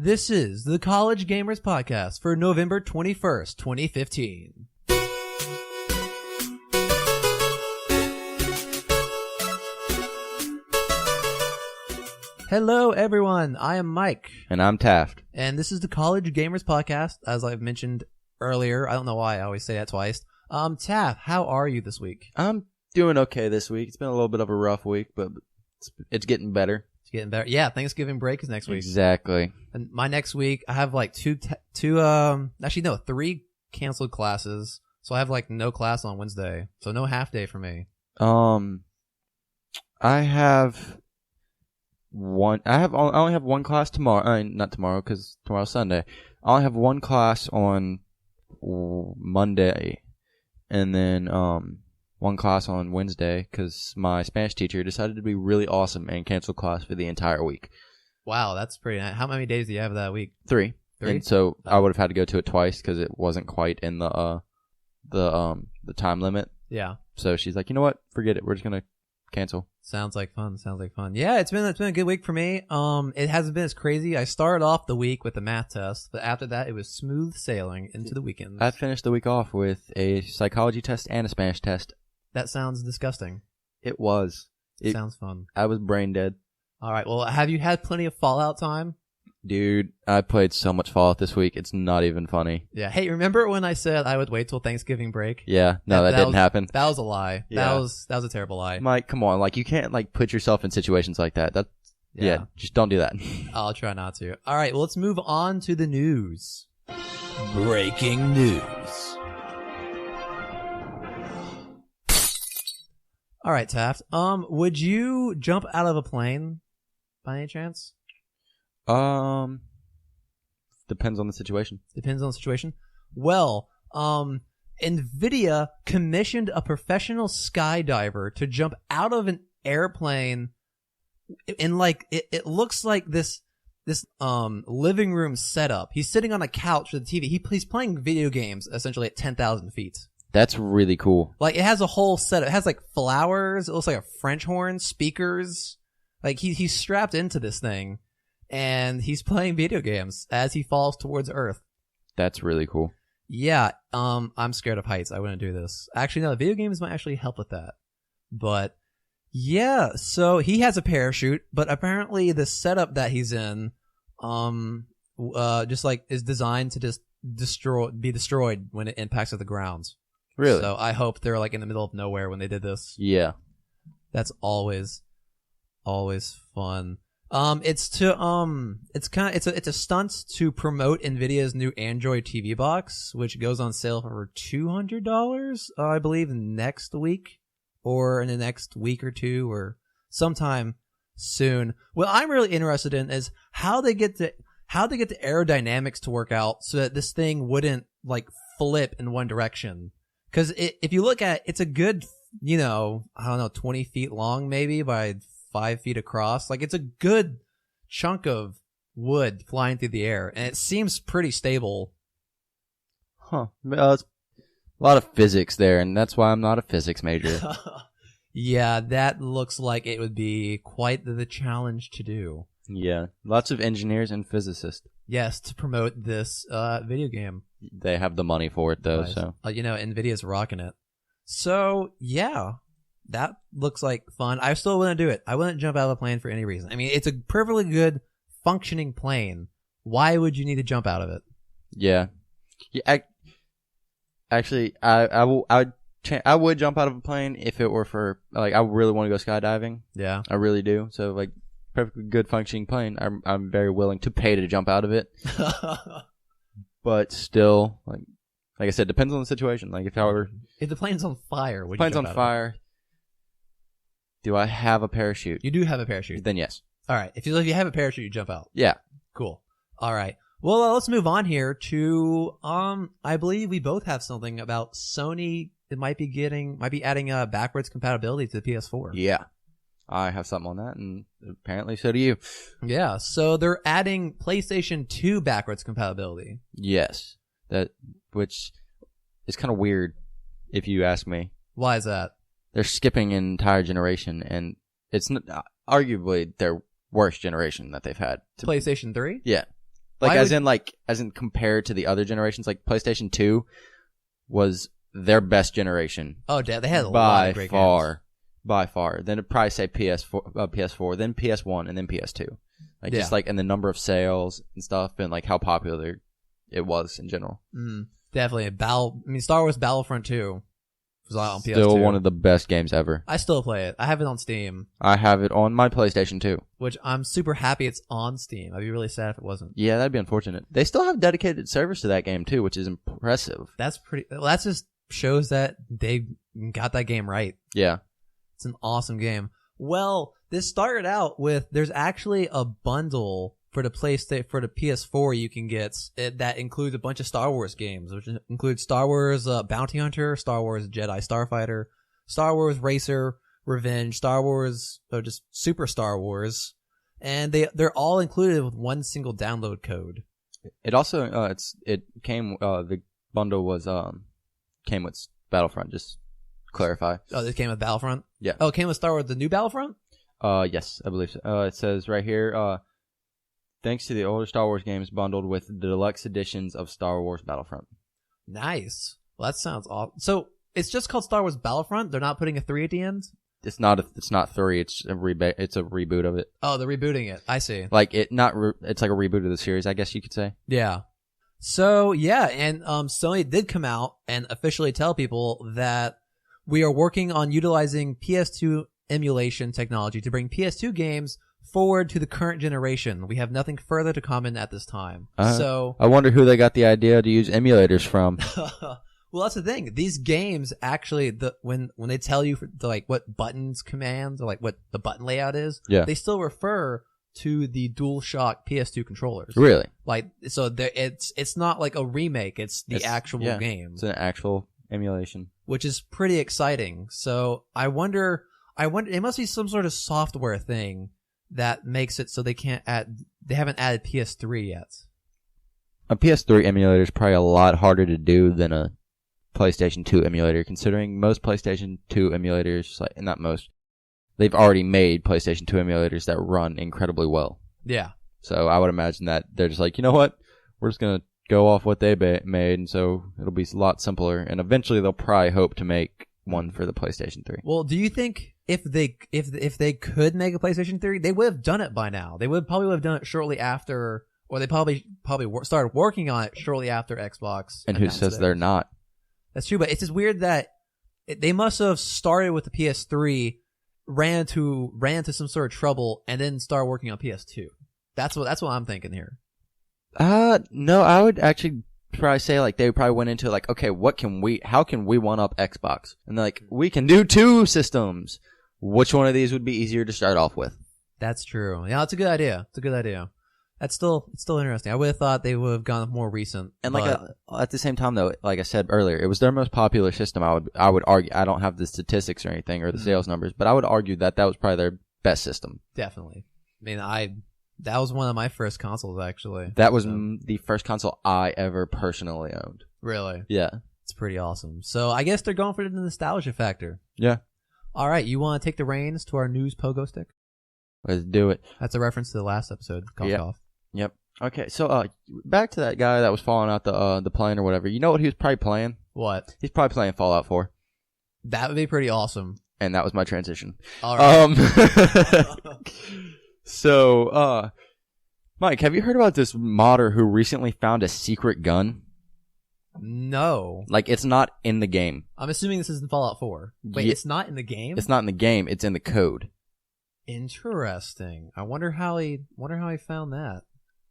This is the College Gamers Podcast for November 21st, 2015. Hello, everyone. I am Mike. And I'm Taft. And this is the College Gamers Podcast, as I've mentioned earlier. I don't know why I always say that twice. Taft, how are you this week? I'm doing okay this week. It's been a little bit of a rough week, but it's getting better. It's getting better. Yeah, Thanksgiving break is next week. Exactly. And my next week, I have like three canceled classes. So I have like no class on Wednesday. So no half day for me. I only have one class tomorrow. Not tomorrow, because tomorrow's Sunday. I only have one class on Monday, and then one class on Wednesday, because my Spanish teacher decided to be really awesome and canceled class for the entire week. Wow, that's pretty nice. How many days do you have that week? Three. And so I would have had to go to it twice because it wasn't quite in the time limit. Yeah. So she's like, you know what? Forget it. We're just gonna cancel. Sounds like fun. Yeah, it's been a good week for me. It hasn't been as crazy. I started off the week with the math test, but after that, it was smooth sailing into the weekend. I finished the week off with a psychology test and a Spanish test. That sounds disgusting. It was. It sounds fun. I was brain dead. All right. Well, have you had plenty of Fallout time? Dude, I played so much Fallout this week. It's not even funny. Yeah. Hey, remember when I said I would wait till Thanksgiving break? Yeah. No, that didn't happen. That was a lie. Yeah. That was a terrible lie. Mike, come on. Like, you can't put yourself in situations like that. Yeah. Just don't do that. I'll try not to. All right. Well, let's move on to the news. Breaking news. All right, Taft. Would you jump out of a plane by any chance? Depends on the situation. Depends on the situation. Well, NVIDIA commissioned a professional skydiver to jump out of an airplane in it looks like this living room setup. He's sitting on a couch with a TV. He's playing video games essentially at 10,000 feet. That's really cool. Like, it has a whole setup. It has like flowers. It looks like a French horn, speakers. Like, he's strapped into this thing. And he's playing video games as he falls towards Earth. That's really cool. Yeah, I'm scared of heights. I wouldn't do this. Actually, no, video games might actually help with that. But, yeah, so he has a parachute, but apparently the setup that he's in, just like is designed to just be destroyed when it impacts at the ground. Really? So I hope they're like in the middle of nowhere when they did this. Yeah. That's always fun. It's a stunt to promote NVIDIA's new Android TV box, which goes on sale for $200, I believe, next week or in the next week or two or sometime soon. What I'm really interested in is how they get the aerodynamics to work out so that this thing wouldn't like flip in one direction. Because if you look at it, it's a good, 20 feet long maybe by 5 feet across. Like, it's a good chunk of wood flying through the air, and it seems pretty stable. Huh. It's a lot of physics there, and that's why I'm not a physics major. Yeah, that looks like it would be quite the challenge to do. Yeah, lots of engineers and physicists. Yes, to promote this video game. They have the money for it, though, so. NVIDIA's rocking it. So, yeah. That looks like fun. I still wouldn't do it. I wouldn't jump out of a plane for any reason. I mean, it's a perfectly good, functioning plane. Why would you need to jump out of it? Yeah. Actually, I would jump out of a plane if it were for, like, I really want to go skydiving. Yeah. I really do. So, like, perfectly good functioning plane. I'm very willing to pay to jump out of it. But still, like I said, depends on the situation. Like, if the plane's on fire, would you jump out of it? Plane's on fire. Do I have a parachute? You do have a parachute. Then yes. All right. If you have a parachute, you jump out. Yeah. Cool. All right. Well, let's move on here to I believe we both have something about Sony that might be adding backwards compatibility to the PS4. Yeah. I have something on that, and apparently so do you. Yeah. So they're adding PlayStation 2 backwards compatibility. Yes. Which is kind of weird, if you ask me. Why is that? They're skipping an entire generation, and it's arguably their worst generation that they've had. PlayStation 3? Yeah. As in compared to the other generations, like PlayStation 2 was their best generation. Oh, they had a lot of great games. By far. Then it'd probably say PS4, then PS1, and then PS2. Just like in the number of sales and stuff, and like how popular it was in general. Definitely. Star Wars Battlefront 2 was on PS2. Still one of the best games ever. I still play it. I have it on Steam. I have it on my PlayStation 2. Which I'm super happy it's on Steam. I'd be really sad if it wasn't. Yeah, that'd be unfortunate. They still have dedicated servers to that game too, which is impressive. That just shows that they got that game right. Yeah. It's an awesome game. Well, this started out with there's actually a bundle for the PS4 you can get that includes a bunch of Star Wars games, which includes Star Wars Bounty Hunter, Star Wars Jedi Starfighter, Star Wars Racer, Revenge, Star Wars, just Super Star Wars, and they're all included with one single download code. It also the bundle was came with Battlefront. Just clarify. Oh, this came with Battlefront? Yeah. Oh, it came with Star Wars, the new Battlefront? Yes, I believe so. It says right here, thanks to the older Star Wars games bundled with the deluxe editions of Star Wars Battlefront. Nice. Well, that sounds awesome. So it's just called Star Wars Battlefront? They're not putting a 3 at the end? It's not 3. It's a reboot of it. Oh, they're rebooting it. I see. It's like a reboot of the series, I guess you could say. Yeah. So yeah, and Sony did come out and officially tell people that we are working on utilizing PS2 emulation technology to bring PS2 games forward to the current generation. We have nothing further to comment at this time. So I wonder who they got the idea to use emulators from. Well, that's the thing. These games actually, when they tell you what buttons commands or like what the button layout is, they still refer to the DualShock PS2 controllers. Really? It's not like a remake. It's the actual game. It's an actual emulation, which is pretty exciting. So I wonder. It must be some sort of software thing that makes it so they haven't added PS3 yet. A PS3 emulator is probably a lot harder to do than a PlayStation 2 emulator, considering most PlayStation 2 emulators, they've already made PlayStation 2 emulators that run incredibly well. Yeah. So I would imagine that they're just like, you know what? We're just going to go off what they made, and so it'll be a lot simpler. And eventually they'll probably hope to make one for the PlayStation 3. Well, do you think if they could make a PlayStation 3, they would have done it by now? They would probably have done it shortly after, or they probably started working on it shortly after Xbox. And who says they're not? That's true, but it's just weird that they must have started with the PS3, ran into some sort of trouble, and then started working on PS2. That's what I'm thinking here. No, I would actually probably say they probably went into okay, how can we one up Xbox? And they're like, we can do 2 systems. Which one of these would be easier to start off with? That's true. Yeah, it's a good idea. It's still interesting. I would have thought they would have gone more recent. And at the same time though, like I said earlier, it was their most popular system. I would argue, I don't have the statistics or anything or the sales numbers, but I would argue that was probably their best system. Definitely. That was one of my first consoles, actually. That was the first console I ever personally owned. Really? Yeah. It's pretty awesome. So I guess they're going for the nostalgia factor. Yeah. All right, you want to take the reins to our news pogo stick? Let's do it. That's a reference to the last episode. Cough. Yep. Okay, so back to that guy that was falling out the plane or whatever. You know what he was probably playing? What? He's probably playing Fallout 4. That would be pretty awesome. And that was my transition. All right. So, Mike, have you heard about this modder who recently found a secret gun? No. It's not in the game. I'm assuming this isn't Fallout 4. Wait, it's not in the game? It's not in the game. It's in the code. Interesting. I wonder how he found that.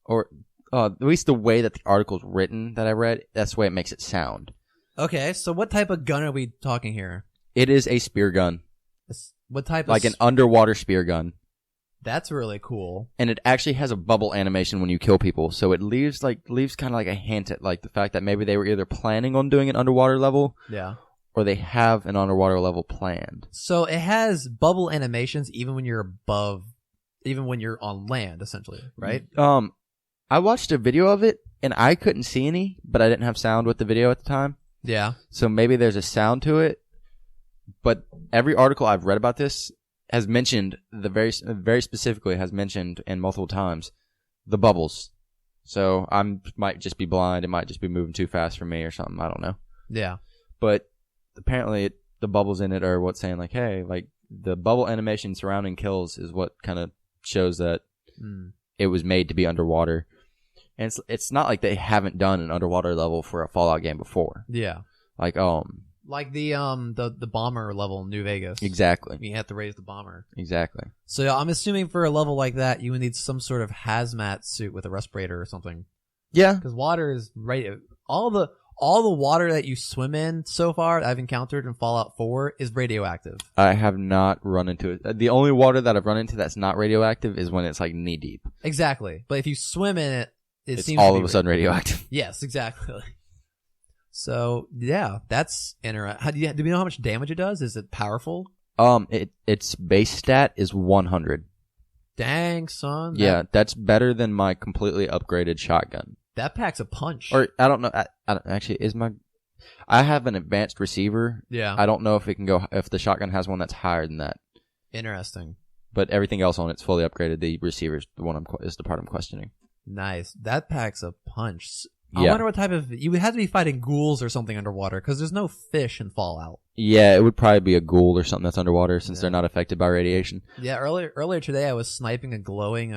Or at least the way that the article's written that I read, that's the way it makes it sound. Okay, so what type of gun are we talking here? It is a spear gun. What type of... an underwater spear gun. That's really cool. And it actually has a bubble animation when you kill people, so it leaves kind of like a hint at the fact that maybe they were either planning on doing an underwater level, or they have an underwater level planned. So it has bubble animations even when you're on land, essentially, right? I watched a video of it and I couldn't see any, but I didn't have sound with the video at the time. Yeah. So maybe there's a sound to it, but every article I've read about this has mentioned very specifically has mentioned and multiple times the bubbles. So might just be blind. It might just be moving too fast for me or something. I don't know. Yeah. But apparently the bubbles in it are what's saying like, hey, like the bubble animation surrounding kills is what kind of shows that it was made to be underwater. And it's not like they haven't done an underwater level for a Fallout game before. Yeah. Like the bomber level in New Vegas. Exactly. You have to raise the bomber. Exactly. So yeah, I'm assuming for a level like that, you would need some sort of hazmat suit with a respirator or something. Yeah. Because water is all the water that you swim in so far I've encountered in Fallout 4 is radioactive. I have not run into it. The only water that I've run into that's not radioactive is when it's like knee deep. Exactly. But if you swim in it, it's seems all to be of a sudden radioactive. Yes, exactly. So yeah, that's interesting. Do we know how much damage it does? Is it powerful? Its base stat is 100. Dang, son. Yeah, that's better than my completely upgraded shotgun. That packs a punch. Or I don't know. I don't, actually, I have an advanced receiver. Yeah. I don't know if it can go if the shotgun has one that's higher than that. Interesting. But everything else on it's fully upgraded. The receiver is the part I'm questioning. Nice. That packs a punch. Yeah. I wonder what type of... You would have to be fighting ghouls or something underwater, because there's no fish in Fallout. Yeah, it would probably be a ghoul or something that's underwater, since they're not affected by radiation. Yeah, earlier today I was sniping a glowing...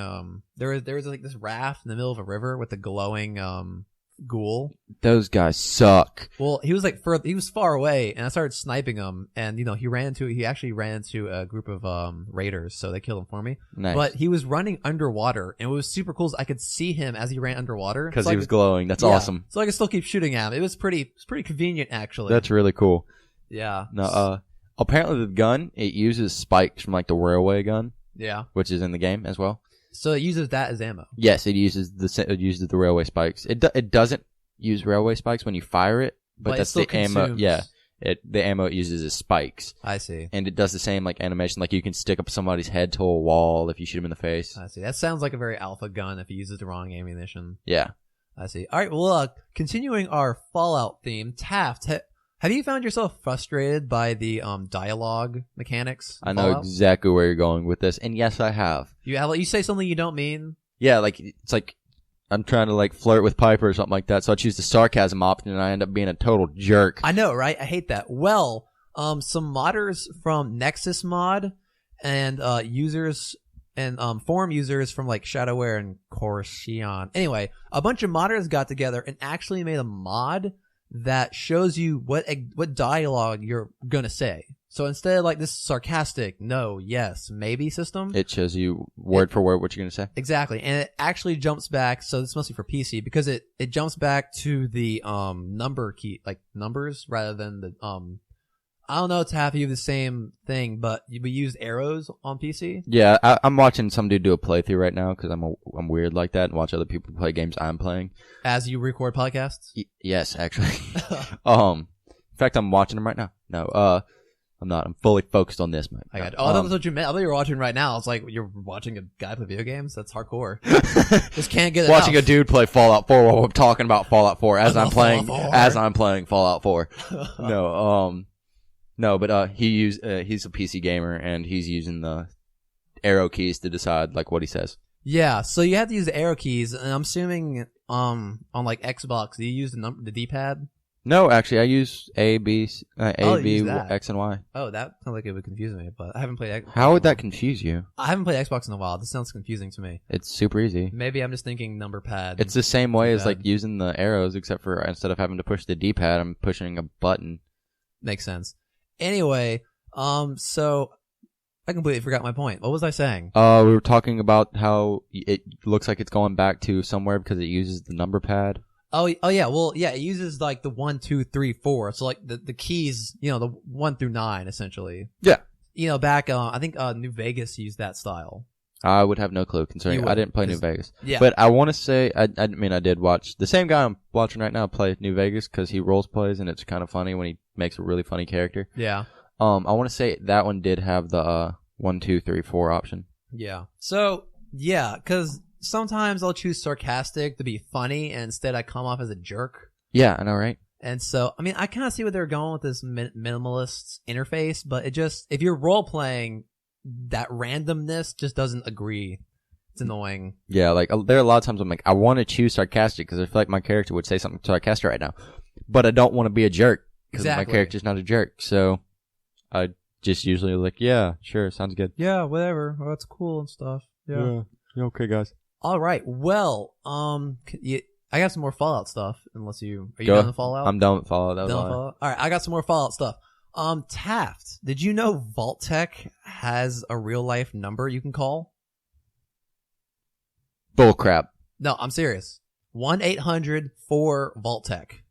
There was like this raft in the middle of a river with a glowing ghoul. Those guys suck. Well, he was far away, and I started sniping him, and he actually ran into a group of raiders, so they killed him for me. Nice. But he was running underwater, and what was super cool is I could see him as he ran underwater because he was glowing. That's awesome. So I could still keep shooting at him. It was pretty convenient, actually. That's really cool. Yeah. No, apparently the gun, it uses spikes from like the railway gun. Yeah. Which is in the game as well. So it uses that as ammo. Yes, it uses the railway spikes. It doesn't use railway spikes when you fire it, but that's the ammo. Yeah, the ammo it uses is spikes. I see. And it does the same like animation, like you can stick up somebody's head to a wall if you shoot him in the face. I see. That sounds like a very alpha gun if it uses the wrong ammunition. Yeah. I see. All right. Well, continuing our Fallout theme, Taft. Have you found yourself frustrated by the dialogue mechanics? I know exactly where you're going with this, and yes, I have. You say something you don't mean? Yeah, like it's like I'm trying to like flirt with Piper or something like that, so I choose the sarcasm option, and I end up being a total jerk. I know, right? I hate that. Well, some modders from Nexus Mod and users and forum users from like Shadowware and Corsian. Anyway, a bunch of modders got together and actually made a mod that shows you what dialogue you're gonna say. So instead of like this sarcastic, no, yes, maybe system, it shows you word for word what you're gonna say. Exactly, and it actually jumps back. So this must be for PC because it jumps back to the number key, like numbers rather than the I don't know, Taff, you have the same thing, but we used arrows on PC. Yeah, I'm watching some dude do a playthrough right now because I'm weird like that and watch other people play games I'm playing. As you record podcasts? Yes, actually. In fact, I'm watching them right now. No, I'm not. I'm fully focused on this, man. I got. Oh, that's what you meant. I thought you were watching right now. It's like you're watching a guy play video games. That's hardcore. Just can't get it. Watching a dude play Fallout 4 while I'm talking about Fallout 4 as I'm playing Fallout 4. No, but he's a PC gamer and he's using the arrow keys to decide like what he says. Yeah, so you have to use the arrow keys, and I'm assuming on like Xbox, do you use the D-pad? No, actually, I use A, B, X, and Y. Oh, that sounds like it would confuse me, but I haven't played Xbox. How would that confuse you? I haven't played Xbox in a while. This sounds confusing to me. It's super easy. Maybe I'm just thinking number pad. It's the same way as like using the arrows, except for instead of having to push the D-pad, I'm pushing a button. Makes sense. Anyway, so I completely forgot my point. What was I saying? We were talking about how it looks like it's going back to somewhere because it uses the number pad. Oh yeah. Well, yeah, it uses like the 1, 2, 3, 4. So like the keys, the 1 through 9 essentially. Yeah. Back I think New Vegas used that style. I would have no clue concerning. I didn't play New Vegas. Yeah. But I want to say, I mean, I did watch the same guy I'm watching right now play New Vegas because he role plays and it's kind of funny when he makes a really funny character. Yeah. I want to say that one did have the 1, 2, 3, 4 option. Yeah. So yeah, because sometimes I'll choose sarcastic to be funny, and instead I come off as a jerk. Yeah, I know, right? And so, I mean, I kind of see what they're going with this minimalist interface, but it just, if you're role playing, that randomness just doesn't agree It's annoying. Yeah, like there are a lot of times I'm like, I want to choose sarcastic because I feel like my character would say something sarcastic right now, but I don't want to be a jerk because my character's not a jerk. So I just usually like, yeah, sure, sounds good. Yeah, whatever. Oh, that's cool and stuff. Yeah. Okay, guys. All right. Well, I got some more Fallout stuff. Unless are you done with Fallout? I'm done with Fallout. That was done with Fallout. All right, I got some more Fallout stuff. Taft, did you know Vault-Tec has a real life number you can call? Bullcrap. No, I'm serious. 1-800-4-Vault-Tec.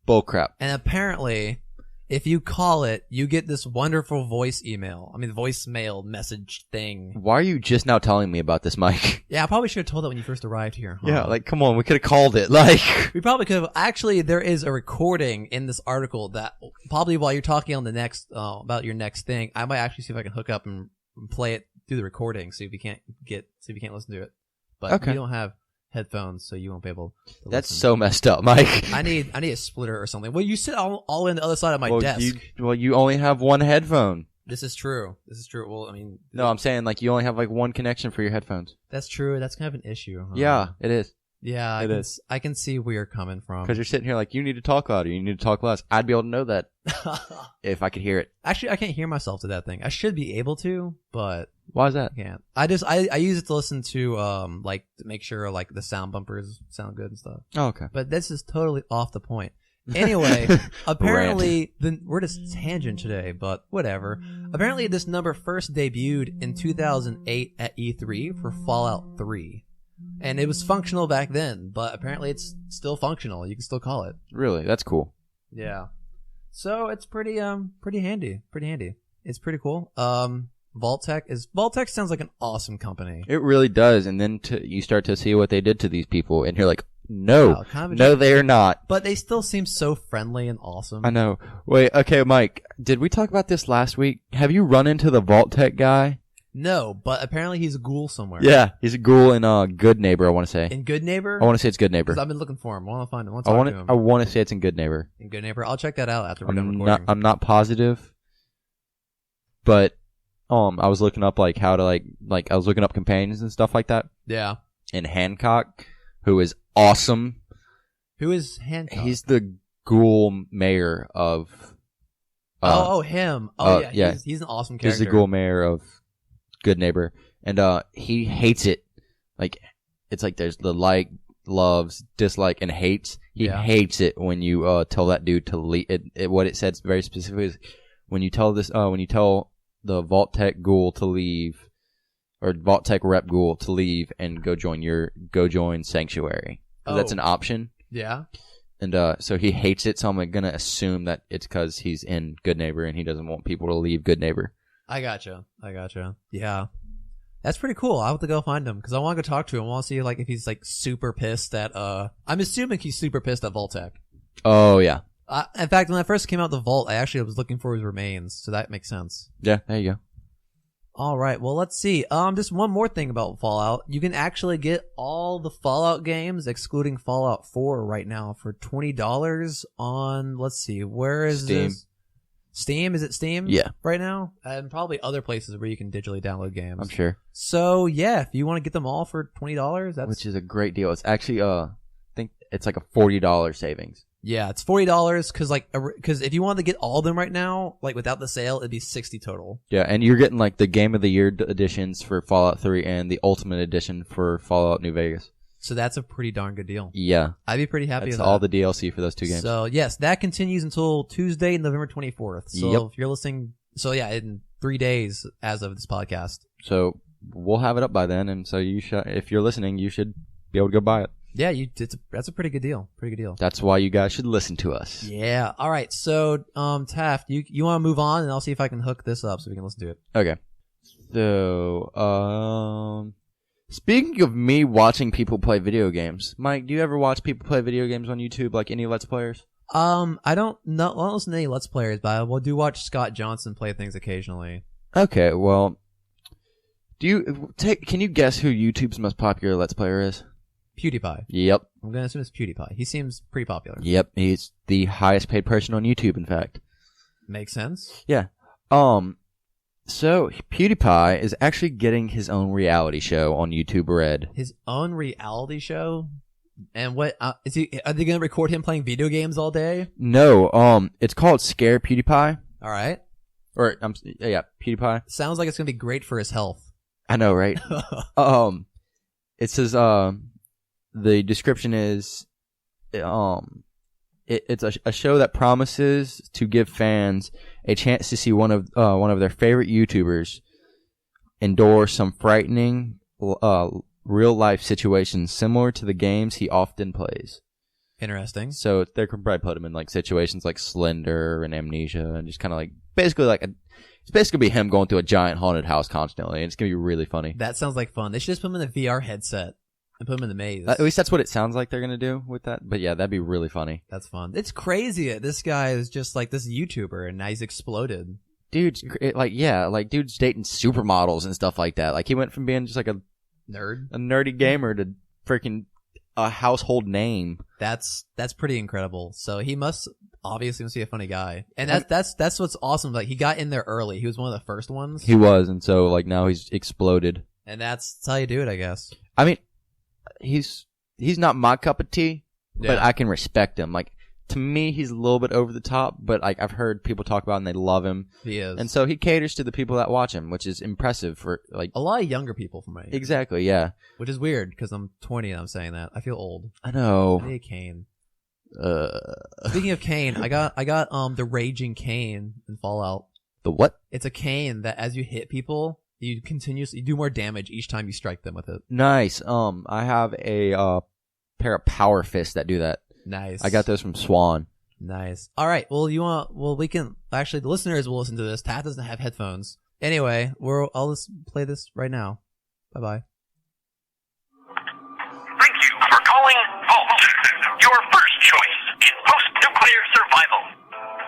Bullcrap. And apparently, if you call it, you get this wonderful voicemail message thing. Why are you just now telling me about this, Mike? Yeah, I probably should have told that when you first arrived here. Huh? Yeah, like, come on, we could have called it. Like, we probably could have. Actually, there is a recording in this article that probably while you're talking on the next about your next thing, I might actually see if I can hook up and play it through the recording. See if you can't listen to it. But we don't have headphones, so you won't be able to That's listen. so messed up, Mike. I need a splitter or something. Well, you sit all in the other side of my desk. You only have one headphone. This is true. Well, I mean... No, I'm saying, like, you only have, like, one connection for your headphones. That's true. That's kind of an issue. Huh? Yeah, it is. Yeah, I can see where you're coming from. Because you're sitting here like, you need to talk louder, you need to talk less. I'd be able to know that if I could hear it. Actually, I can't hear myself to that thing. I should be able to, but... Why is that? I can't. I use it to listen to, like, to make sure, like, the sound bumpers sound good and stuff. Oh, okay. But this is totally off the point. Anyway, apparently, we're just tangent today, but whatever. Apparently, this number first debuted in 2008 at E3 for Fallout 3. And it was functional back then, but apparently it's still functional. You can still call it. Really? That's cool. Yeah. So it's pretty handy. It's pretty cool. Vault-Tec sounds like an awesome company. It really does. And then you start to see what they did to these people, and you're like, no, they're not. But they still seem so friendly and awesome. I know. Wait, okay, Mike, did we talk about this last week? Have you run into the Vault-Tec guy? No, but apparently he's a ghoul somewhere. Yeah, he's a ghoul in Good Neighbor, I want to say. In Good Neighbor? I want to say it's Good Neighbor. Because I've been looking for him. I want to find him. I want to talk to him. I want to say it's in Good Neighbor. In Good Neighbor? I'll check that out after we're done recording. I'm not positive, but I was looking up like how to like I was looking up companions and stuff like that. Yeah. And Hancock, who is awesome. Who is Hancock? He's the ghoul mayor of... him. Yeah. He's an awesome character. He's the ghoul mayor of Good Neighbor. And he hates it. Like, it's like there's the like, loves, dislike, and hates. He hates it when you tell that dude to leave. What it says very specifically is when you tell the Vault-Tec ghoul to leave, or Vault-Tec rep ghoul to leave and go join Sanctuary. That's an option. Yeah. And so he hates it, so I'm gonna assume that it's because he's in Good Neighbor and he doesn't want people to leave Good Neighbor. I gotcha. Yeah. That's pretty cool. I'll have to go find him because I want to go talk to him. I want to see like if he's like super pissed at I'm assuming he's super pissed at Vault-Tec. Oh yeah. In fact, when I first came out the vault, I actually was looking for his remains, so that makes sense. Yeah, there you go. All right, well, let's see. Just one more thing about Fallout. You can actually get all the Fallout games, excluding Fallout 4 right now, for $20 on, let's see, where is Steam. this? Steam? Is it Steam? Yeah. Right now? And probably other places where you can digitally download games. I'm sure. So, yeah, if you want to get them all for $20, that's... Which is a great deal. It's actually, I think it's like a $40 savings. Yeah, it's $40 because if you wanted to get all of them right now, like without the sale, it'd be $60 total. Yeah, and you're getting like the Game of the Year editions for Fallout 3 and the Ultimate Edition for Fallout New Vegas. So that's a pretty darn good deal. Yeah. I'd be pretty happy with that. That's all the DLC for those two games. So, yes, that continues until Tuesday, November 24th. So if you're listening, in 3 days as of this podcast. So we'll have it up by then, and so if you're listening, you should be able to go buy it. Yeah, that's a pretty good deal. That's why you guys should listen to us. Yeah. All right. So, Taft, you want to move on, and I'll see if I can hook this up so we can listen to it. Okay. So, speaking of me watching people play video games, Mike, do you ever watch people play video games on YouTube, like any Let's Players? I don't listen to any Let's Players, but I do watch Scott Johnson play things occasionally. Okay. Well, can you guess who YouTube's most popular Let's Player is? PewDiePie. Yep. I'm going to assume it's PewDiePie. He seems pretty popular. Yep. He's the highest paid person on YouTube, in fact. Makes sense. Yeah. So PewDiePie is actually getting his own reality show on YouTube Red. His own reality show? And what is he? Are they going to record him playing video games all day? No, it's called Scare PewDiePie. All right. Or yeah, PewDiePie. Sounds like it's going to be great for his health. I know, right? It says the description is it's a show that promises to give fans a chance to see one of their favorite YouTubers endure some frightening real life situations similar to the games he often plays. Interesting. So they could probably put him in like situations like Slender and Amnesia, and just kind of like it's basically be him going through a giant haunted house constantly, and it's gonna be really funny. That sounds like fun. They should just put him in a VR headset and put him in the maze. At least that's what it sounds like they're gonna do with that. But yeah, that'd be really funny. That's fun. It's crazy. This guy is just like this YouTuber, and now he's exploded. Dude's dude's dating supermodels and stuff like that. Like he went from being just like a nerdy gamer to freaking a household name. That's pretty incredible. So he must be a funny guy, and that's what's awesome. Like he got in there early. He was one of the first ones. He was, and so like now he's exploded. And that's how you do it, I guess. I mean, he's not my cup of tea, but I can respect him. Like to me, he's a little bit over the top, but like I've heard people talk about him and they love him. He is, and so he caters to the people that watch him, which is impressive for like a lot of younger people from my age. Exactly, yeah. Which is weird because I'm 20 and I'm saying that. I feel old. I know. Hey, Kane. Speaking of cane, I got the raging cane in Fallout. The what? It's a cane that as you hit people, you do more damage each time you strike them with it. Nice. I have a pair of power fists that do that. Nice. I got those from Swan. Nice. All right. Well, we can actually the listeners will listen to this. Taft doesn't have headphones. Anyway, I'll just play this right now. Bye bye. Thank you for calling Vault, your first choice in post-nuclear survival.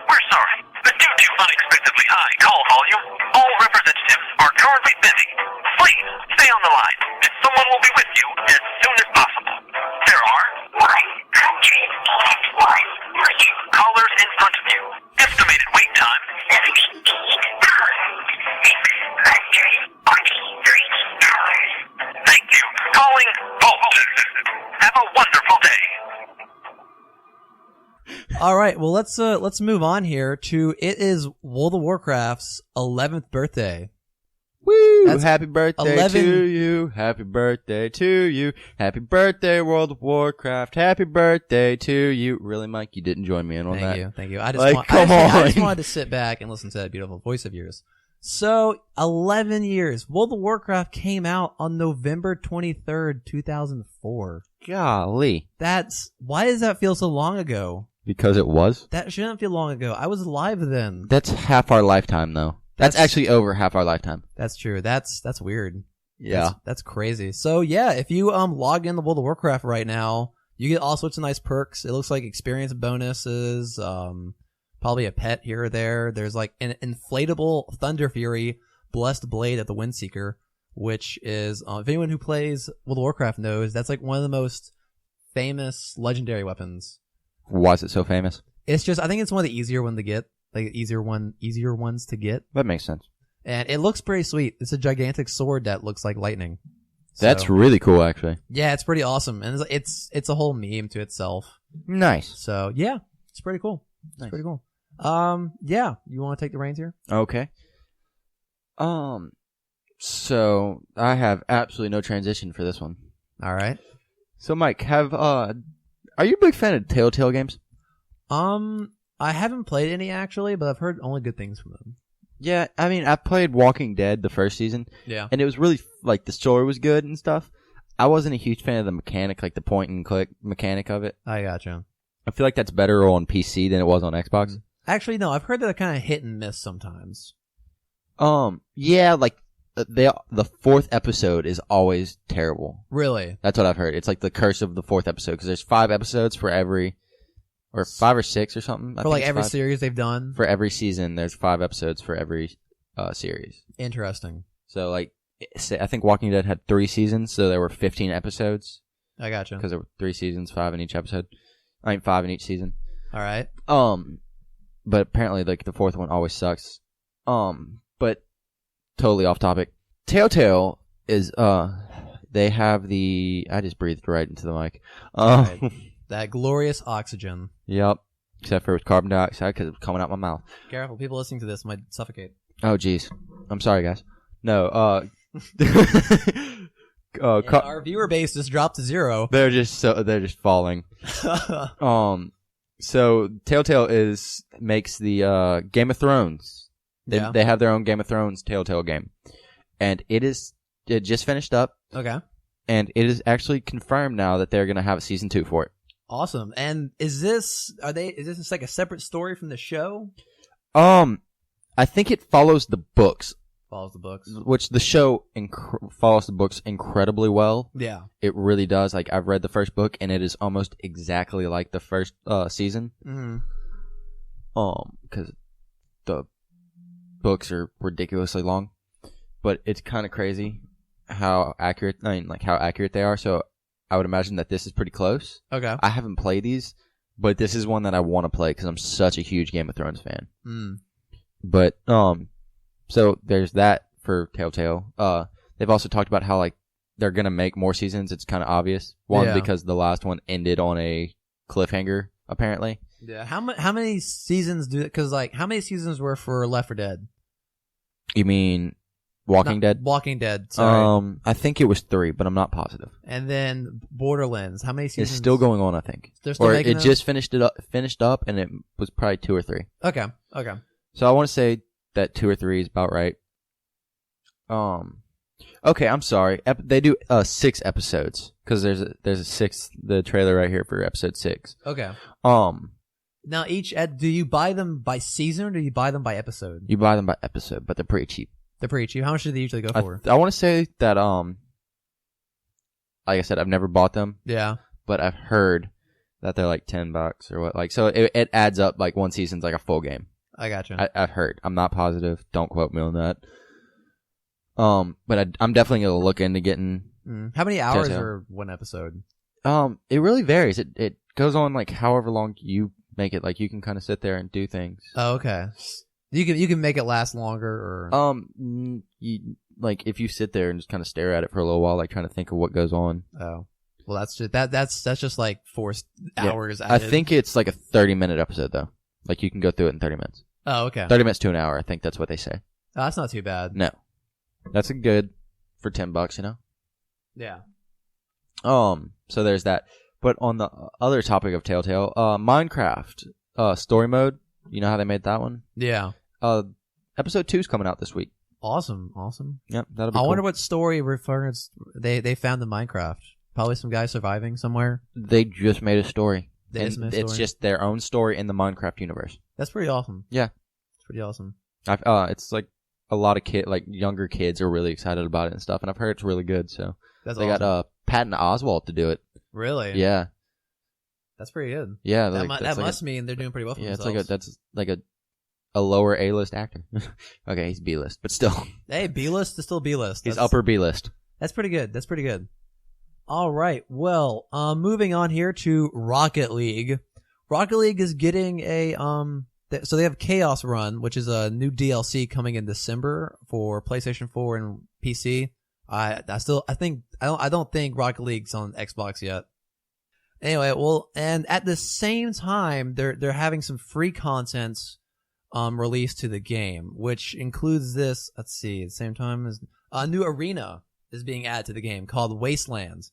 We're sorry, but due to unexpectedly high call volume, all representatives are currently busy. Please stay on the line, and someone will be with you as soon as possible. There are 101 callers in front of you. Estimated wait time 17 hours. 643 hours. Thank you. Calling Vault. Have a wonderful day. All right, well let's move on here to it is World of Warcraft's 11th birthday. Woo! That's Happy birthday to you. Happy birthday to you. Happy birthday, World of Warcraft. Happy birthday to you. Really, Mike? You didn't join me in on that? Thank you. I Come on. I just on. wanted to sit back and listen to that beautiful voice of yours. So, 11 years. World of Warcraft came out on November 23rd, 2004. Golly. Why does that feel so long ago? Because it was? That shouldn't feel long ago. I was alive then. That's half our lifetime, though. That's actually over half our lifetime. That's true. That's weird. Yeah. That's crazy. So yeah, if you log into World of Warcraft right now, you get all sorts of nice perks. It looks like experience bonuses, probably a pet here or there. There's like an inflatable Thunder Fury Blessed Blade at the Windseeker, which is if anyone who plays World of Warcraft knows, that's like one of the most famous legendary weapons. Why is it so famous? It's just I think it's one of the easier ones to get. Like easier ones to get. That makes sense. And it looks pretty sweet. It's a gigantic sword that looks like lightning. That's really cool, actually. Yeah, it's pretty awesome, and it's a whole meme to itself. Nice. So yeah, it's pretty cool. It's pretty cool. Yeah, you want to take the reins here? Okay. So I have absolutely no transition for this one. All right. So Mike, are you a big fan of Telltale games? I haven't played any actually, but I've heard only good things from them. Yeah, I mean, I played Walking Dead the first season. Yeah. And it was really, like, the story was good and stuff. I wasn't a huge fan of the mechanic, like the point and click mechanic of it. I gotcha. I feel like that's better on PC than it was on Xbox. Actually, no, I've heard that kind of hit and miss sometimes. Yeah, like, the fourth episode is always terrible. Really? That's what I've heard. It's like the curse of the fourth episode, because there's 5 episodes for every... Or 5 or 6 or something. For like every series they've done? For every season, there's 5 episodes for every series. Interesting. So, like, I think Walking Dead had 3 seasons, so there were 15 episodes. I gotcha. Because there were 3 seasons, 5 in each episode. 5 in each season. All right. But apparently, like, the fourth one always sucks. But totally off topic. Telltale is they have the I just breathed right into the mic. Right. That glorious oxygen. Yep. Except for it was carbon dioxide because it was coming out my mouth. Careful, people listening to this might suffocate. Oh jeez. I'm sorry, guys. No. Our viewer base just dropped to 0. They're just falling. So Telltale makes the Game of Thrones. They have their own Game of Thrones Telltale game, and it just finished up. Okay. And it is actually confirmed now that they're gonna have a season 2 for it. Awesome. And is this like a separate story from the show? I think it follows the books. Follows the books. Which the show follows the books incredibly well. Yeah. It really does. Like, I've read the first book, and it is almost exactly like the first season. Mm-hmm. Because the books are ridiculously long. But it's kind of crazy how accurate they are. So I would imagine that this is pretty close. Okay. I haven't played these, but this is one that I want to play because I'm such a huge Game of Thrones fan. Mm. But, so there's that for Telltale. They've also talked about how, like, they're gonna make more seasons. It's kind of obvious. One, because the last one ended on a cliffhanger, apparently. Yeah. How many seasons because, like, how many seasons were for Left 4 Dead? You mean Walking Dead? Walking Dead, sorry. I think it was 3, but I'm not positive. And then Borderlands, how many seasons? It's still going on, I think. They're still making it just finished up, and it was probably 2 or 3. Okay. So I want to say that 2 or 3 is about right. Okay, I'm sorry. They do 6 episodes because there's a 6th. The trailer right here for episode 6. Okay. Now do you buy them by season or do you buy them by episode? You buy them by episode, but they're pretty cheap. They're pretty cheap. How much do they usually go for? I want to say that like I said, I've never bought them. Yeah. But I've heard that they're like $10 or what. Like, so it adds up. Like, one season's like a full game. I gotcha. I've heard. I'm not positive. Don't quote me on that. But I'm definitely gonna look into getting. How many hours are one episode? It really varies. It goes on like however long you make it. Like, you can kind of sit there and do things. Oh, okay. You can make it last longer, or like if you sit there and just kind of stare at it for a little while, like trying to think of what goes on. Oh, well, that's just like forced hours. I think it's like a 30-minute episode though. Like, you can go through it in 30 minutes. Oh, okay. 30 minutes to an hour. I think that's what they say. Oh, that's not too bad. No, that's a good for $10. You know. Yeah. So there's that. But on the other topic of Telltale, Minecraft story mode. You know how they made that one? Yeah. Episode 2 is coming out this week. Awesome. Yep, that'll be I cool. wonder what story reference they found in Minecraft. Probably some guy surviving somewhere. They just made a story. It's just their own story in the Minecraft universe. That's pretty awesome. Yeah. It's pretty awesome. It's like a lot of younger kids are really excited about it and stuff, and I've heard it's really good, so. They got Patton Oswalt to do it. Really? Yeah. That's pretty good. Yeah. That must mean they're doing pretty well for themselves. That's like a lower A-list actor. Okay, he's B-list, but still. Hey, B-list is still B-list. He's upper B-list. That's pretty good. All right. Well, moving on here to Rocket League. Rocket League is getting so they have Chaos Run, which is a new DLC coming in December for PlayStation 4 and PC. I don't think Rocket League's on Xbox yet. Anyway, well, and at the same time, they're having some free content released to the game, which includes this. Let's see. At the same time, as a new arena is being added to the game called Wastelands,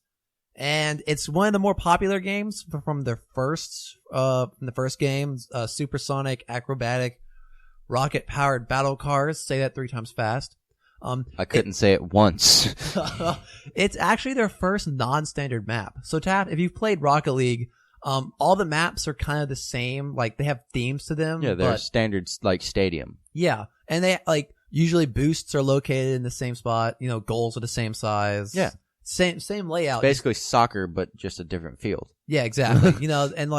and it's one of the more popular games from the first game. Supersonic, acrobatic, rocket-powered battle cars. Say that 3 times fast. I couldn't say it once. It's actually their first non-standard map. So, Taft, if you've played Rocket League, all the maps are kind of the same. Like, they have themes to them. Yeah, they're standard, like, stadium. Yeah, and they, like, usually boosts are located in the same spot. You know, goals are the same size. Yeah. Same layout. Basically soccer, but just a different field. Yeah, exactly. You know, and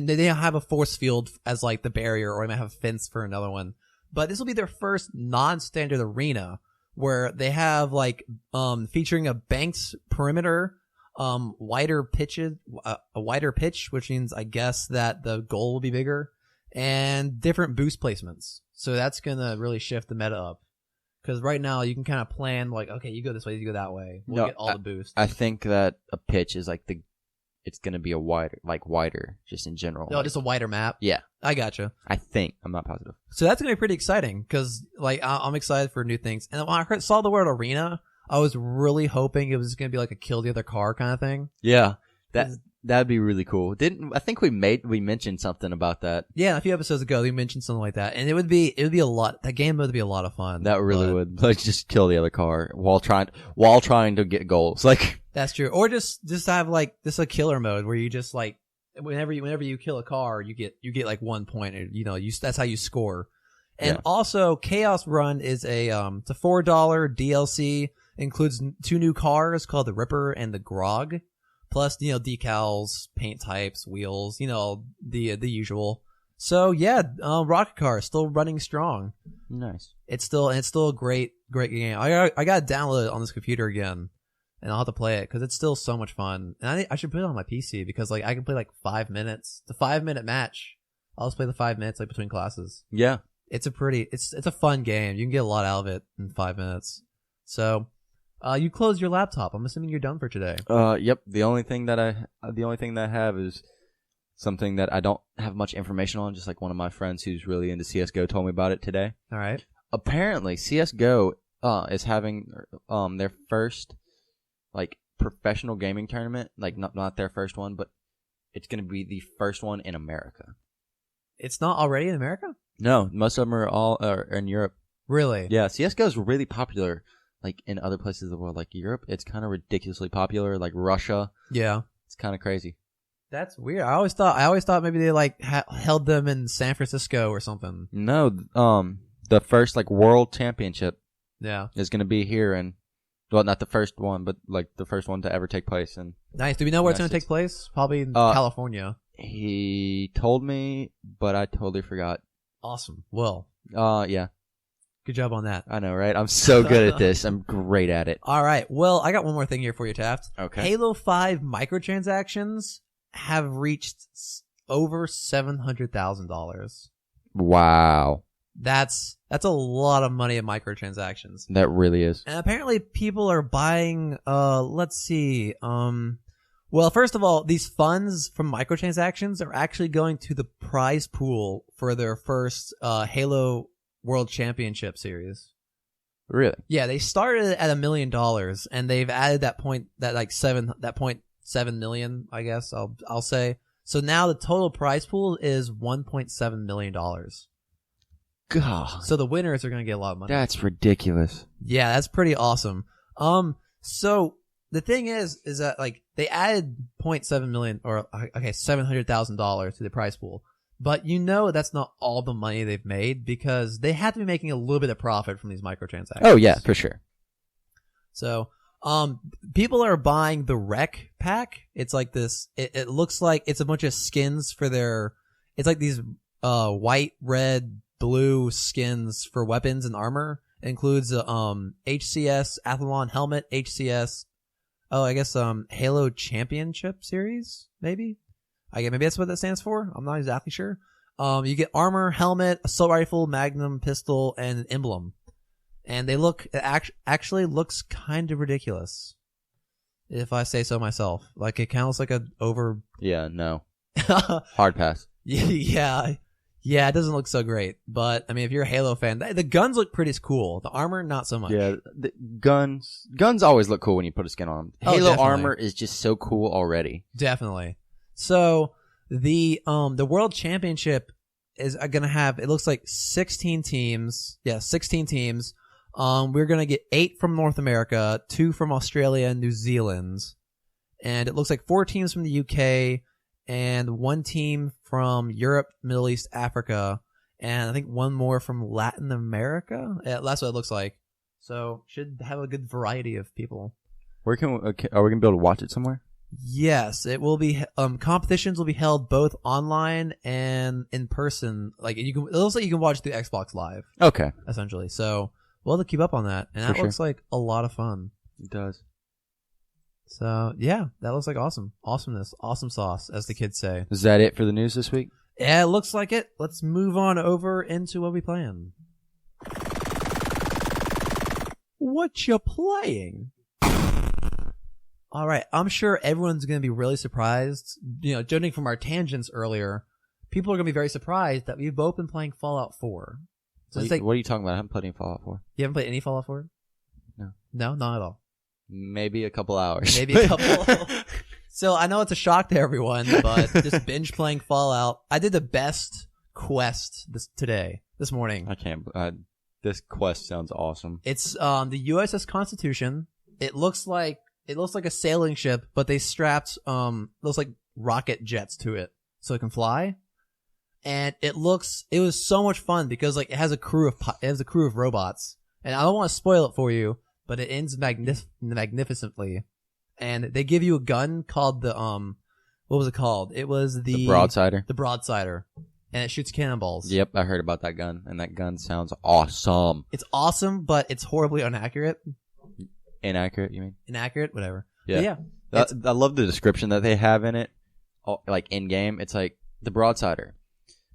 they don't have a force field as, like, the barrier, or they might have a fence for another one. But this will be their first non-standard arena where they have featuring a banked perimeter, a wider pitch, which means I guess that the goal will be bigger, and different boost placements. So that's gonna really shift the meta up. Because right now you can kind of plan like, okay, you go this way, you go that way. We'll get all the boost. I think that a pitch is like it's gonna be wider, just in general. No, just a wider map. Yeah, I gotcha. I think. I'm not positive. So that's gonna be pretty exciting because like I'm excited for new things. And when I saw the word arena, I was really hoping it was gonna be like a kill the other car kind of thing. Yeah, that'd be really cool. I think we mentioned something about that. Yeah, a few episodes ago we mentioned something like that, and it would be a lot. That game would be a lot of fun. That really would like just kill the other car while trying to get goals. Like that's true. Or just have like this a killer mode where you just like whenever you kill a car, you get like 1 point. Or, that's how you score. And also, Chaos Run is it's a $4 DLC. Includes 2 new cars called the Ripper and the Grog. Plus, decals, paint types, wheels, the usual. So yeah, Rocket Car is still running strong. Nice. It's still a great game. I got to download it on this computer again, and I'll have to play it because it's still so much fun. And I should put it on my PC because like I can play like 5 minutes. It's a 5-minute match. I'll just play the 5 minutes like between classes. Yeah. It's a fun game. You can get a lot out of it in 5 minutes. So. You closed your laptop. I'm assuming you're done for today. Yep. The only thing that I have is something that I don't have much information on. Just like one of my friends who's really into CS:GO told me about it today. All right. Apparently, CS:GO is having their first like professional gaming tournament. Like not their first one, but it's going to be the first one in America. It's not already in America? No, most of them are in Europe. Really? Yeah, CS:GO is really popular. Like in other places of the world, like Europe, it's kind of ridiculously popular. Like Russia, yeah, it's kind of crazy. That's weird. I always thought maybe they like held them in San Francisco or something. No, the first like world championship, is going to be here, and well, not the first one, but like the first one to ever take place. And nice. Do we know where it's going to take place? Probably in California. He told me, but I totally forgot. Awesome. Well, yeah. Good job on that. I know, right? I'm so good at this. I'm great at it. All right. Well, I got one more thing here for you, Taft. Okay. Halo 5 microtransactions have reached over $700,000. Wow. That's a lot of money in microtransactions. That really is. And apparently people are buying, let's see, well, first of all, these funds from microtransactions are actually going to the prize pool for their first Halo World Championship series. Really? Yeah, they started at $1 million, and they've added that 0.7 million, I guess I'll say. So now the total prize pool is $1.7 million. God. So the winners are going to get a lot of money. That's ridiculous. Yeah, that's pretty awesome. So the thing is that like they added 0.7 million or okay, $700,000 to the prize pool. But that's not all the money they've made because they have to be making a little bit of profit from these microtransactions. Oh yeah, for sure. So, people are buying the Rec pack. It's like this. It looks like it's a bunch of skins for it's like these white, red, blue skins for weapons and armor. It includes HCS Athlon helmet, HCS. Oh, I guess Halo Championship Series maybe. Maybe that's what that stands for. I'm not exactly sure. You get armor, helmet, assault rifle, magnum, pistol, and an emblem. And it actually looks kind of ridiculous. If I say so myself. Like, it kind of looks like Yeah, no. Hard pass. Yeah, it doesn't look so great. But, I mean, if you're a Halo fan, the guns look pretty cool. The armor, not so much. Yeah, the guns always look cool when you put a skin on them. Halo armor is just so cool already. Definitely. So the World Championship is gonna have, it looks like 16 teams. Yeah, 16 teams. We're gonna get 8 from North America, 2 from Australia and New Zealand, and it looks like 4 teams from the UK and 1 team from Europe, Middle East, Africa, and I think 1 more from Latin America. Yeah, that's what it looks like. So should have a good variety of people. Are we gonna be able to watch it somewhere? Yes, it will be. Competitions will be held both online and in person. Like it looks like you can watch through Xbox Live. Okay, essentially. So we'll have to keep up on that, and that looks like a lot of fun. It does. So yeah, that looks like awesomeness, awesome sauce, as the kids say. Is that it for the news this week? Yeah, it looks like it. Let's move on over into what we plan. what you playing? All right, I'm sure everyone's going to be really surprised. You know, judging from our tangents earlier, people are going to be very surprised that we've both been playing Fallout 4. So What are you talking about? I haven't played any Fallout 4. You haven't played any Fallout 4? No. No, not at all. Maybe a couple hours. Maybe a couple. So I know it's a shock to everyone, but just binge playing Fallout. I did the best quest this morning. I can't. This quest sounds awesome. It's the USS Constitution. It looks like a sailing ship, but they strapped those like rocket jets to it so it can fly. And it was so much fun because like it has a crew of robots. And I don't want to spoil it for you, but it ends magnificently. And they give you a gun called the what was it called? It was the Broadsider. The Broadsider. And it shoots cannonballs. Yep, I heard about that gun, and that gun sounds awesome. It's awesome, but it's horribly inaccurate. Inaccurate, you mean? Inaccurate, whatever. Yeah. Yeah. I love the description that they have in it, like in game. It's like the Broadsider.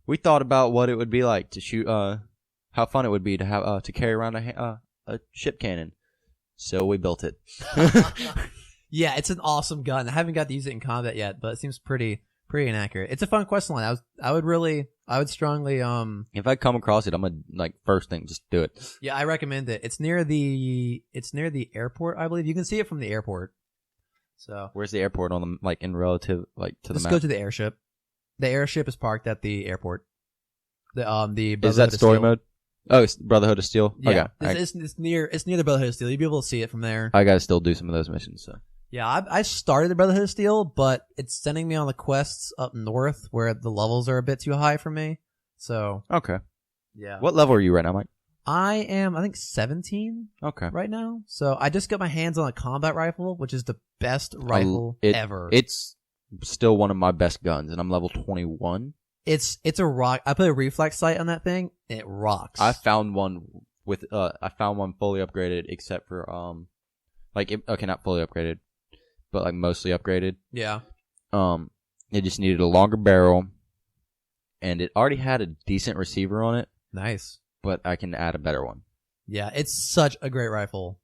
We thought about what it would be like to shoot. How fun it would be to have to carry around a ship cannon. So we built it. Yeah, it's an awesome gun. I haven't got to use it in combat yet, but it seems pretty inaccurate. It's a fun quest line. I would strongly If I come across it, I'm gonna like first thing just do it. Yeah, I recommend it. It's near the airport, I believe. You can see it from the airport. So Where's the airport on the like in relative like to the let's map? go to the airship. The airship is parked at the airport. The Is that story mode? Oh, it's Brotherhood of Steel. Yeah, Okay. it's near the Brotherhood of Steel. You'll be able to see it from there. I gotta still do some of those missions. So Yeah, I started the Brotherhood of Steel, but it's sending me on the quests up north where the levels are a bit too high for me. So okay. yeah, What level are you right now, Mike? I am, I think 17 Okay. right now. So I just got my hands on a combat rifle, which is the best rifle ever. It's still one of my best guns, and I'm level 21. It's a rock. I put a reflex sight on that thing, and it rocks. I found one fully upgraded, except for not fully upgraded, but like mostly upgraded. Yeah. It just needed a longer barrel, and it already had a decent receiver on it, Nice. but I can add a better one. Yeah, it's such a great rifle.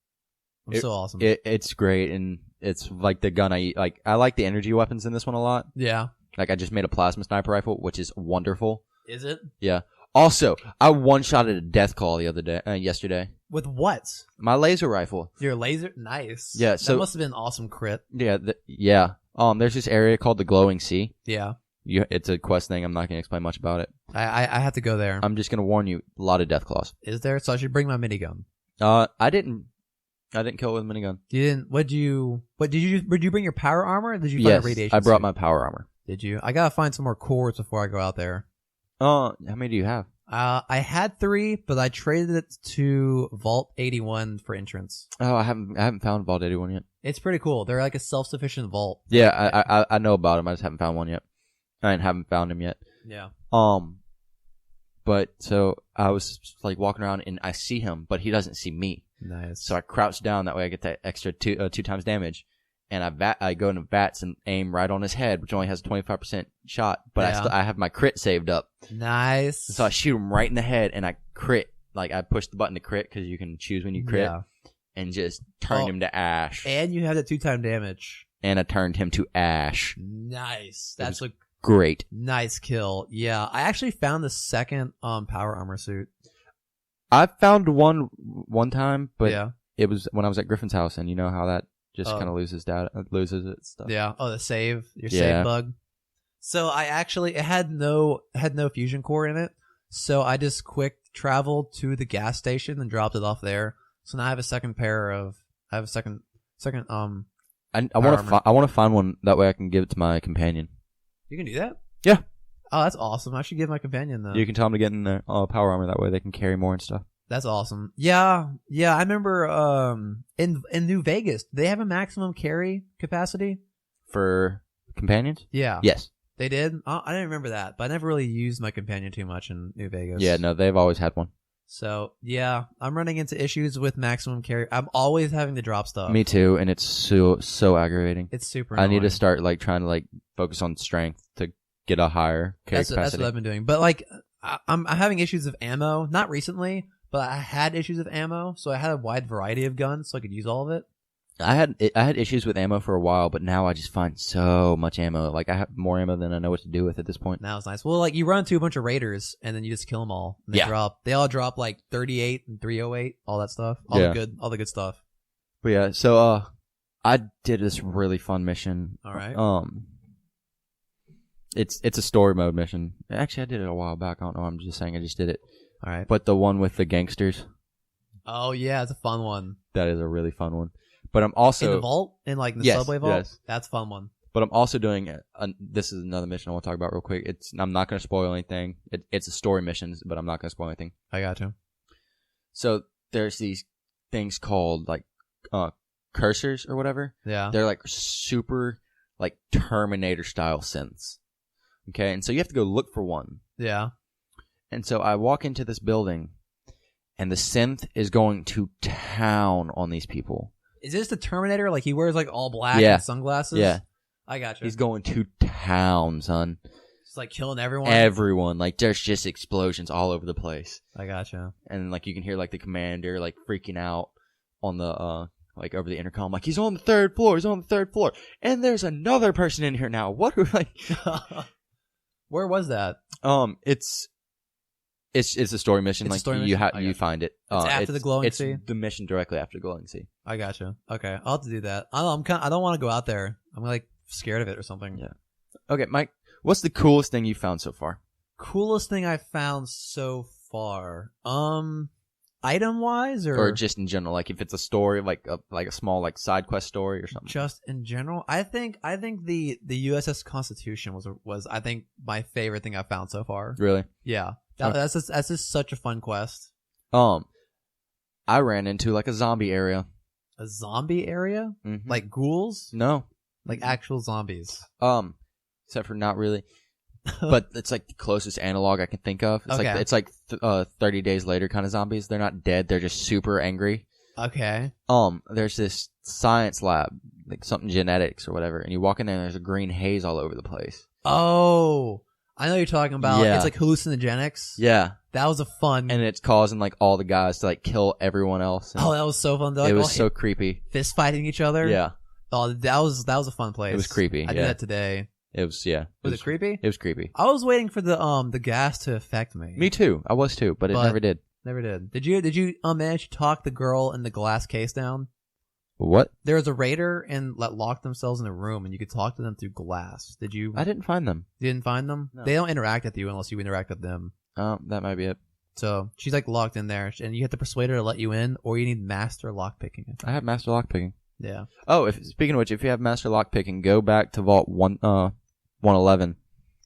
So awesome. It's great, and it's like the gun I like the energy weapons in this one a lot. Yeah. Like I just made a plasma sniper rifle, which is wonderful. Is it? Yeah. Also, I one-shotted a death call yesterday. With what? My laser rifle. Your laser? Nice. Yeah, so that must have been an awesome crit. Yeah, yeah. There's this area called the Glowing Sea. Yeah. It's a quest thing. I'm not gonna explain much about it. I have to go there. I'm just gonna warn you. A lot of death claws. Is there? So I should bring my minigun. I didn't kill it with a minigun. You didn't? Did you bring your power armor? Or did you find a radiation I brought suit? my power armor. Did you? I gotta find some more cores before I go out there. How many do you have? I had 3, but I traded it to Vault 81 for entrance. Oh, I haven't found Vault 81 yet. It's pretty cool. They're like a self-sufficient vault. Yeah, I know about him. I just haven't found one yet. I haven't found him yet. Yeah. But so I was like walking around and I see him, but he doesn't see me. Nice. So I crouch down. That way I get that extra two times damage. And I go into VATS and aim right on his head, which only has a 25% shot. But Yeah. I have my crit saved up. Nice. So I shoot him right in the head and I crit. Like I push the button to crit because you can choose when you crit. Yeah. And just turned him to ash. And you had a 2-time damage. And I turned him to ash. Nice. That's a Great. nice kill. Yeah. I actually found the second power armor suit. I found one time, but yeah. it was when I was at Griffin's house, and you know how that just kind of loses its stuff. Yeah. Oh, the save. Your Yeah. save bug. So it had no fusion core in it. So I just quick traveled to the gas station and dropped it off there. So now I have a second I want to find one that way I can give it to my companion. You can do that? Yeah. Oh, that's awesome. I should give my companion that. You can tell them to get in their power armor, that way they can carry more and stuff. That's awesome. Yeah. I remember in New Vegas, they have a maximum carry capacity For companions? Yeah. Yes. They did? I didn't remember that, but I never really used my companion too much in New Vegas. Yeah, no, they've always had one. So, yeah, I'm running into issues with maximum carry. I'm always having to drop stuff. Me too, and it's so aggravating. It's super I annoying. need to start trying to focus on strength to get a higher carry capacity. That's what I've been doing. But I'm having issues with ammo. Not recently, but I had issues with ammo, so I had a wide variety of guns, so I could use all of it. I had issues with ammo for a while, but now I just find so much ammo. Like, I have more ammo than I know what to do with at this point. Now it's nice. Well, like, you run into a bunch of raiders, and then you just kill them all. And they all drop, like, 38 and 308, all that stuff. All the good stuff. But yeah, so, I did this really fun mission. All right. It's a story mode mission. Actually, I did it a while back. I don't know. I'm just saying I just did it. All right. But the one with the gangsters. Oh, yeah, it's a fun one. That is a really fun one. But I'm also... In the vault? In, like, the subway vault? Yes. That's a fun one. But I'm also doing... this is another mission I want to talk about real quick. I'm not going to spoil anything. It's a story mission, but I'm not going to spoil anything. I got you. So, there's these things called, like, cursors or whatever. Yeah. They're, like, super, like, Terminator-style synths. Okay? And so you have to go look for one. Yeah. And so I walk into this building, and the synth is going to town on these people. Is this the Terminator? Like, he wears, like, all black and sunglasses? Yeah. I gotcha. He's going to town, son. Just, like, killing everyone? Everyone. Like, there's just explosions all over the place. I gotcha. And, like, you can hear, like, the commander, like, freaking out on the, like, over the intercom. Like, he's on the 3rd floor. He's on the 3rd floor. And there's another person in here now. What? Like... Where was that? It's a story mission. Like, you find it. It's after the glowing sea? It's the mission directly after the glowing sea. I gotcha. Okay, I'll have to do that. I don't want to go out there. I'm like scared of it or something. Yeah. Okay, Mike. What's the coolest thing you found so far? Coolest thing I found so far. Item wise or just in general, like if it's a story, like a small like side quest story or something. Just in general, I think the USS Constitution was I think my favorite thing I found so far. Really? Yeah. That's just such a fun quest. I ran into like a zombie area. A zombie area? Mm-hmm. Like ghouls? No. Like actual zombies. Except for not really. But it's like the closest analog I can think of. It's like 30 Days Later kind of zombies. They're not dead. They're just super angry. Okay. There's this science lab, like something genetics or whatever, and you walk in there and there's a green haze all over the place. Oh, I know what you're talking about. Yeah. It's like hallucinogenics. Yeah. That was a fun. And it's causing like all the guys to like kill everyone else. Oh, that was so fun. Like, it was so creepy. Fist fighting each other. Yeah. Oh, that was a fun place. It was creepy. I did that today. It was, yeah. Was it creepy? It was creepy. I was waiting for the gas to affect me. Me too. I was too, but it never did. Never did. Did you manage to talk the girl in the glass case down? What? There was a raider and locked themselves in a room, and you could talk to them through glass. Did you? I didn't find them. You didn't find them? No. They don't interact with you unless you interact with them. That might be it. So she's like locked in there, and you have to persuade her to let you in, or you need master lockpicking. I have master lockpicking. Yeah. Oh, speaking of which, if you have master lockpicking, go back to Vault 111.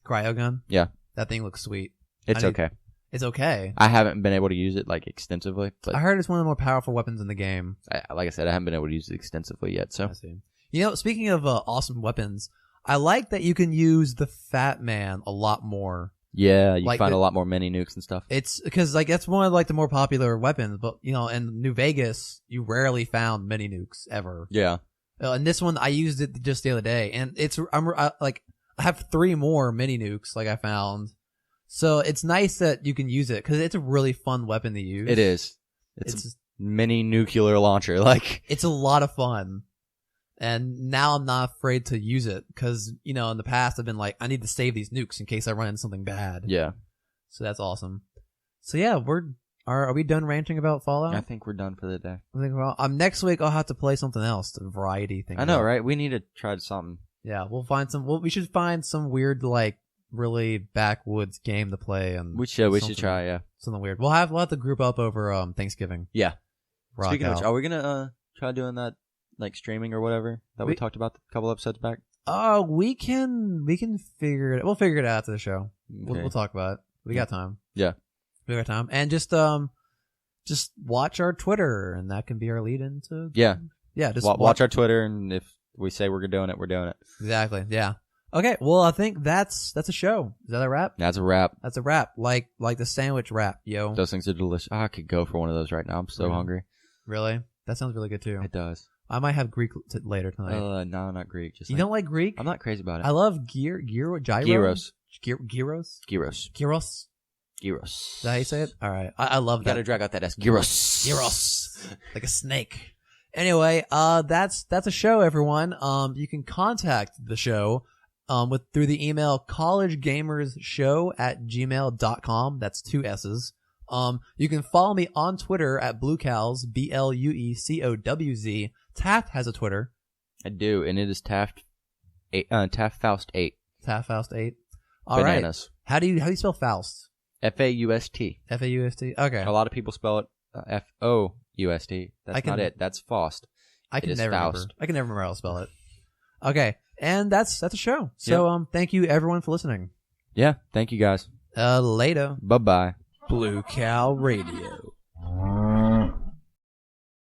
Cryogun? Yeah. That thing looks sweet. It's okay. It's okay. I haven't been able to use it like extensively. But I heard it's one of the more powerful weapons in the game. Like I said, I haven't been able to use it extensively yet. So I see. You know, speaking of awesome weapons, I like that you can use the Fat Man a lot more. Yeah, you find a lot more mini nukes and stuff. It's because like that's one of like the more popular weapons, but you know, in New Vegas, you rarely found mini nukes ever. Yeah. And this one, I used it just the other day, and I have 3 more mini nukes like I found. So it's nice that you can use it because it's a really fun weapon to use. It is. It's a mini nuclear launcher. Like it's a lot of fun. And now I'm not afraid to use it because, you know, in the past I've been like, I need to save these nukes in case I run into something bad. Yeah. So that's awesome. So yeah, are we done ranting about Fallout? I think we're done for the day. I think next week I'll have to play something else, the variety thing. I know, right? We need to try something. Yeah, we should find some weird, like, really backwoods game to play. And we should try, yeah. Something weird. We'll have to group up over Thanksgiving. Yeah. Rock Speaking out. of which, are we gonna try doing that, like streaming or whatever that we talked about a couple episodes back? We can figure it. We'll figure it out after the show. Okay. We'll talk about it. We got time. Yeah. We got time, and just watch our Twitter, and that can be our lead into. Yeah. Yeah. Just watch our Twitter, and if we say we're doing it, we're doing it. Exactly. Yeah. Okay. Well, I think that's a show. Is that a wrap? That's a wrap. That's a wrap. Like the sandwich wrap, yo. Those things are delicious. I could go for one of those right now. I'm so hungry. Really? That sounds really good too. It does. I might have Greek later tonight. No, not Greek. You don't like Greek? I'm not crazy about it. I love gyros. Gyros. Gyros. Gyros. Gyros. Gyros. Is that how you say it? All right. I love that. Gotta drag out that S. Gyros. Gyros. Like a snake. Anyway, that's a show, everyone. You can contact the show through the email collegegamersshow@gmail.com. That's 2 S's. You can follow me on Twitter at BlueCowz, BlueCowz. Taft has a Twitter. I do, and it is Taft Faust 8. Taft Faust 8. All right. Bananas. How do you spell Faust? Faust. Faust. Okay. A lot of people spell it Foust. That's not it. That's Faust. I can It is never Faust. remember. I can never remember how to spell it. Okay, and that's a show. So thank you everyone for listening. Yeah, thank you guys. Later. Bye-bye. Blue Cow Radio.